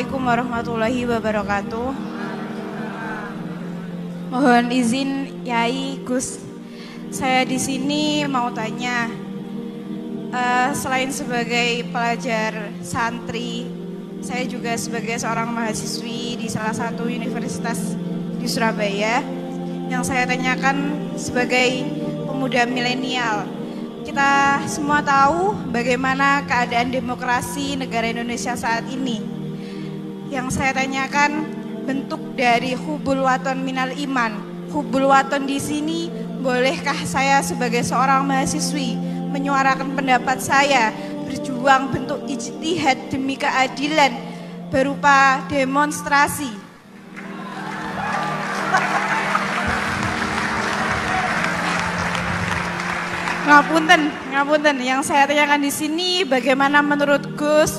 Assalamualaikum warahmatullahi wabarakatuh. Mohon izin Yai, Gus. Saya di sini mau tanya, selain sebagai pelajar santri, saya juga sebagai seorang mahasiswi di salah satu universitas di Surabaya. Yang saya tanyakan sebagai pemuda milenial, kita semua tahu bagaimana keadaan demokrasi negara Indonesia saat ini. Yang saya tanyakan, bentuk dari hubul waton minal iman. Hubul waton di sini, bolehkah saya sebagai seorang mahasiswi menyuarakan pendapat saya, berjuang bentuk ijtihad demi keadilan berupa demonstrasi? Ngapunten. Yang saya tanyakan di sini, bagaimana menurut Gus,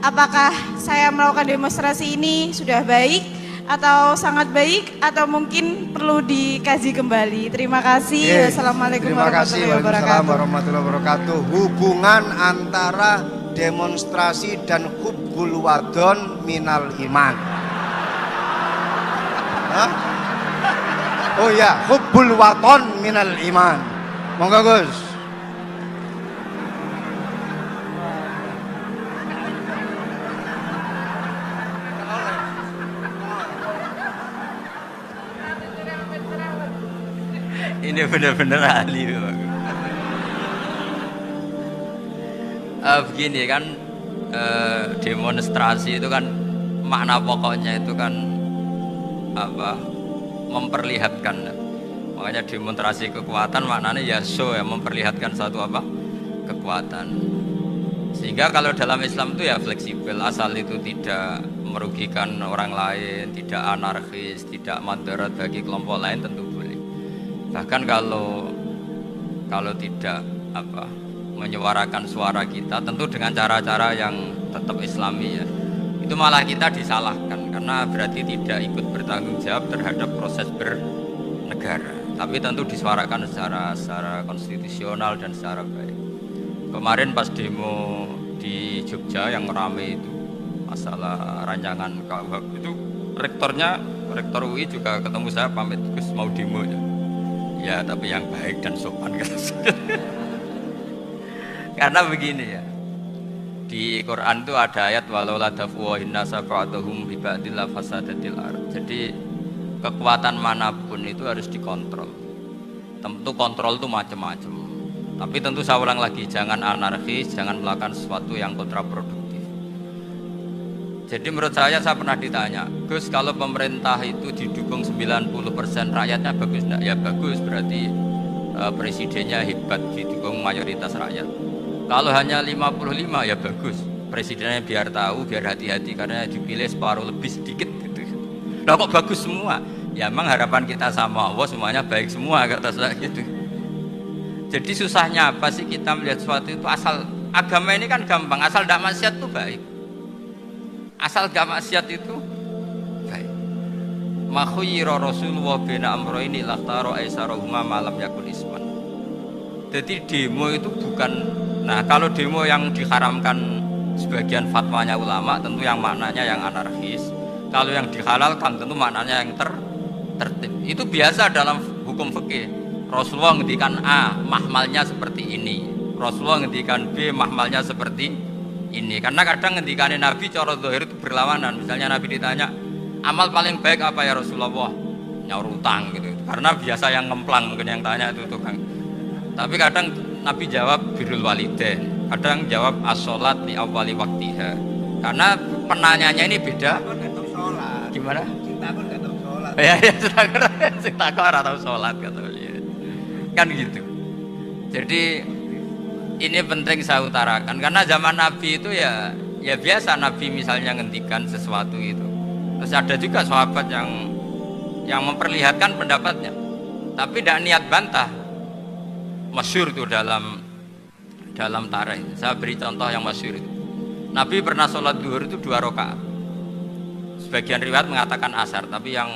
apakah saya melakukan demonstrasi ini sudah baik atau sangat baik atau mungkin perlu dikaji kembali? Terima kasih. Wassalamualaikum warahmatullahi wabarakatuh. Hubungan antara demonstrasi dan hubbul wadon minal iman. Hah? Oh ya, hubbul wadon minal iman. Monggo Gus. Ini benar-benar ahli. Begini kan, demonstrasi itu kan makna pokoknya itu kan apa? Memperlihatkan. Makanya demonstrasi kekuatan maknanya ya show, ya, memperlihatkan satu apa? Kekuatan. Sehingga kalau dalam Islam itu ya fleksibel, asal itu tidak merugikan orang lain, tidak anarkis, tidak madarat bagi kelompok lain, tentu boleh. Bahkan kalau tidak apa, menyuarakan suara kita, tentu dengan cara-cara yang tetap Islami, ya, itu malah kita disalahkan karena berarti tidak ikut bertanggung jawab terhadap proses bernegara. Tapi tentu disuarakan secara konstitusional dan secara baik. Kemarin pas demo di Jogja yang rame itu masalah rancangan KUHP itu, rektor UI juga ketemu saya, pamit Gus mau demo ya, tapi yang baik dan sopan. Karena begini ya, di Quran itu ada ayat walau la dafuwahin nasa ba'dahum bi ba'dil fasadatil ardh. Jadi kekuatan manapun itu harus dikontrol. Tentu kontrol itu macam-macam. Tapi tentu saya ulang lagi, jangan anarkis, jangan melakukan sesuatu yang kontraproduktif. Jadi menurut saya pernah ditanya, Gus, kalau pemerintah itu didukung 90% rakyatnya bagus enggak? Ya bagus, berarti presidennya hebat, didukung mayoritas rakyat. Kalau hanya 55 ya bagus, presidennya biar tahu, biar hati-hati karena dipilih separuh lebih sedikit gitu. Nah kok bagus semua? Ya emang harapan kita sama Allah semuanya baik semua, kata saya gitu. Jadi susahnya apa sih kita melihat sesuatu itu, asal agama ini kan gampang, asal tidak maksiat itu baik. Asal gak maksiat itu baik. Ma khayyara Rasulullah bina amroini lahtaro aisarahuma malam yakun isman. Jadi demo itu bukan, nah kalau demo yang diharamkan sebagian fatwanya ulama tentu yang maknanya yang anarkis. Kalau yang dihalalkan tentu maknanya yang tertib. Itu biasa dalam hukum fikih. Rasulullah ngendikan A, mahmalnya seperti ini. Rasulullah ngendikan B, mahmalnya seperti ini. Karena kadang ngendikanin Nabi cara zahir itu berlawanan. Misalnya Nabi ditanya, amal paling baik apa ya Rasulullah? Nyaur utang gitu. Karena biasa yang ngemplang mungkin yang tanya itu tukang. Tapi kadang Nabi jawab birrul walidain. Kadang jawab as-sholat li awwali waktiha. Karena penanyanya ini beda. Gimana? Ya, cinta kok atau sholat kata beliau. Kan gitu. Jadi ini penting saya utarakan karena zaman Nabi itu ya biasa Nabi misalnya ngendikan sesuatu itu. Terus ada juga sahabat yang memperlihatkan pendapatnya. Tapi tidak niat bantah. Masyhur itu dalam tarikh. Saya beri contoh yang masyhur itu. Nabi pernah sholat duhur itu 2 rakaat. Sebagian riwayat mengatakan asar, tapi yang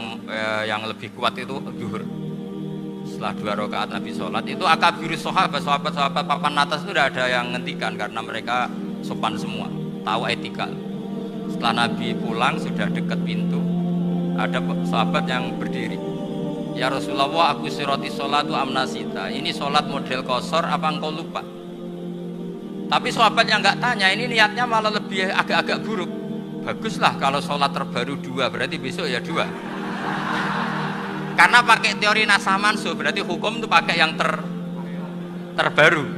lebih kuat itu duhur. Setelah 2 rakaat Nabi sholat itu akabirus sahabat papan atas itu tidak ada yang ngendikan karena mereka sopan semua, tahu etika. Setelah Nabi pulang sudah dekat pintu, ada sahabat yang berdiri. Ya Rasulullah, aku siroti sholatu amnasita. Ini sholat model kosor apa engkau lupa? Tapi sahabat yang nggak tanya ini niatnya malah lebih agak-agak buruk. Baguslah kalau sholat terbaru 2, berarti besok ya 2. Karena pakai teori nasah mansuh, berarti hukum itu pakai yang terbaru.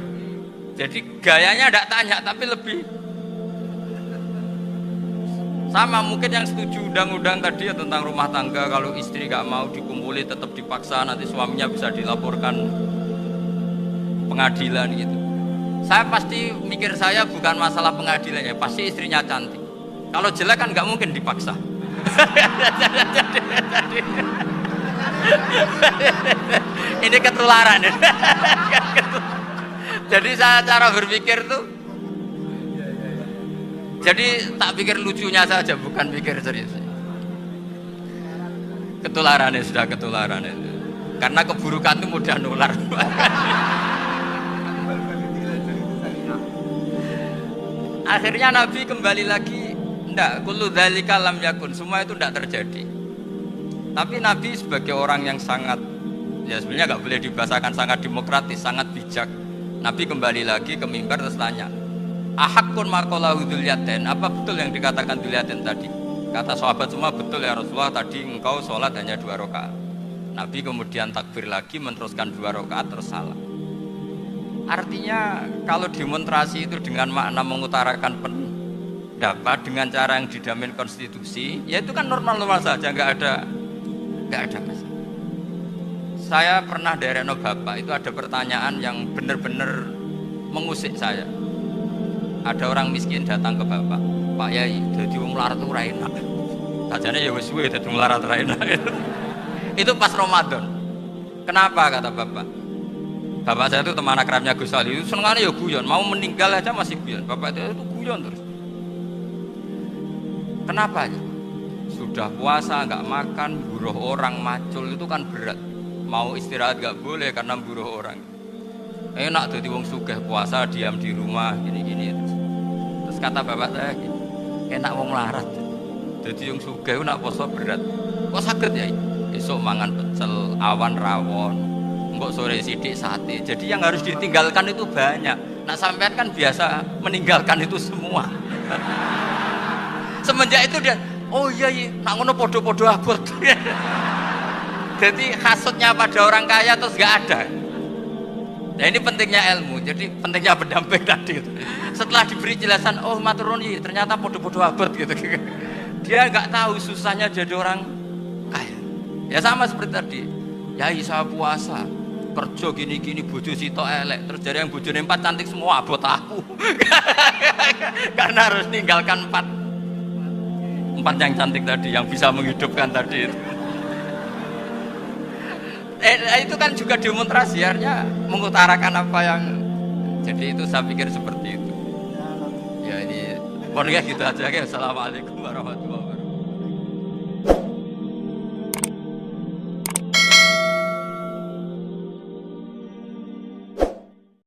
Jadi gayanya tidak tanya, tapi lebih sama. Mungkin yang setuju undang-undang tadi ya tentang rumah tangga, kalau istri gak mau dikumpuli tetap dipaksa, nanti suaminya bisa dilaporkan pengadilan gitu. Saya pasti mikir saya bukan masalah pengadilan ya, pasti istrinya cantik. Kalau jelek kan gak mungkin dipaksa. Ini ketularan. Jadi saya cara berpikir tuh, jadi tak pikir lucunya saja, bukan pikir serius. Ketularan sudah ketularan itu. Karena keburukan itu mudah nular. Akhirnya Nabi kembali lagi, enggak, kullu dzalika lam yakun, semua itu enggak terjadi. Tapi Nabi sebagai orang yang sangat, ya sebenarnya enggak boleh dibahasakan sangat demokratis, sangat bijak. Nabi kembali lagi ke mimbar terus tanya, ahakun makolahu Dzulyatain, apa betul yang dikatakan Dzulyatain tadi? Kata sahabat semua, betul ya Rasulullah, tadi engkau sholat hanya 2 rakaat. Nabi kemudian takbir lagi, meneruskan 2 rakaat terus salam. Artinya kalau demonstrasi itu dengan makna mengutarakan pendapat dengan cara yang dijamin konstitusi, ya itu kan normal-normal saja, nggak ada masalah. Saya pernah dari Reno Bapak itu ada pertanyaan yang benar-benar mengusik saya. Ada orang miskin datang ke Bapak, Pak Yai, jadi wong melarat itu ora enak. Sajane ya wis suwe dadi melarat ora enak. Itu pas Ramadan. Kenapa kata Bapak? Bapak saya itu teman akrabnya Gus Ali, itu senengannya ya guyon, mau meninggal aja masih guyon. Bapak itu guyon terus. Kenapa ya? Sudah puasa nggak makan, buruh orang macul itu kan berat. Mau istirahat nggak boleh karena buruh orang. Enak jadi wong sugih puasa diam di rumah gini-gini. Terus kata bapak saya, enak wong larat. Jadi wong sugih nak puasa berat. Kok sakit ya? Besok mangan pecel, awan rawon, engkok sore sidik sate. Jadi yang harus ditinggalkan itu banyak. Nak sampean kan biasa meninggalkan itu semua. Semenjak itu dia, oh iya, nak ngono podo-podo abot. Jadi hasutnya pada orang kaya terus gak ada. Nah ini pentingnya ilmu, jadi pentingnya pendamping tadi itu. Setelah diberi jelasan, oh maturuni ternyata podo-podo abot gitu. Dia nggak tahu susahnya jadi orang kaya. Ya sama seperti tadi, ya saya puasa, kerja gini-gini, bojo sitok elek, terus dari yang bojone 4 cantik semua abot aku. Karena harus ninggalkan 4 yang cantik tadi, yang bisa menghidupkan tadi itu. Itu kan juga demonstrasi, artinya mengutarakan apa yang, jadi itu saya pikir seperti itu. Ya ini pokoknya gitu aja ya. Assalamualaikum warahmatullahi wabarakatuh.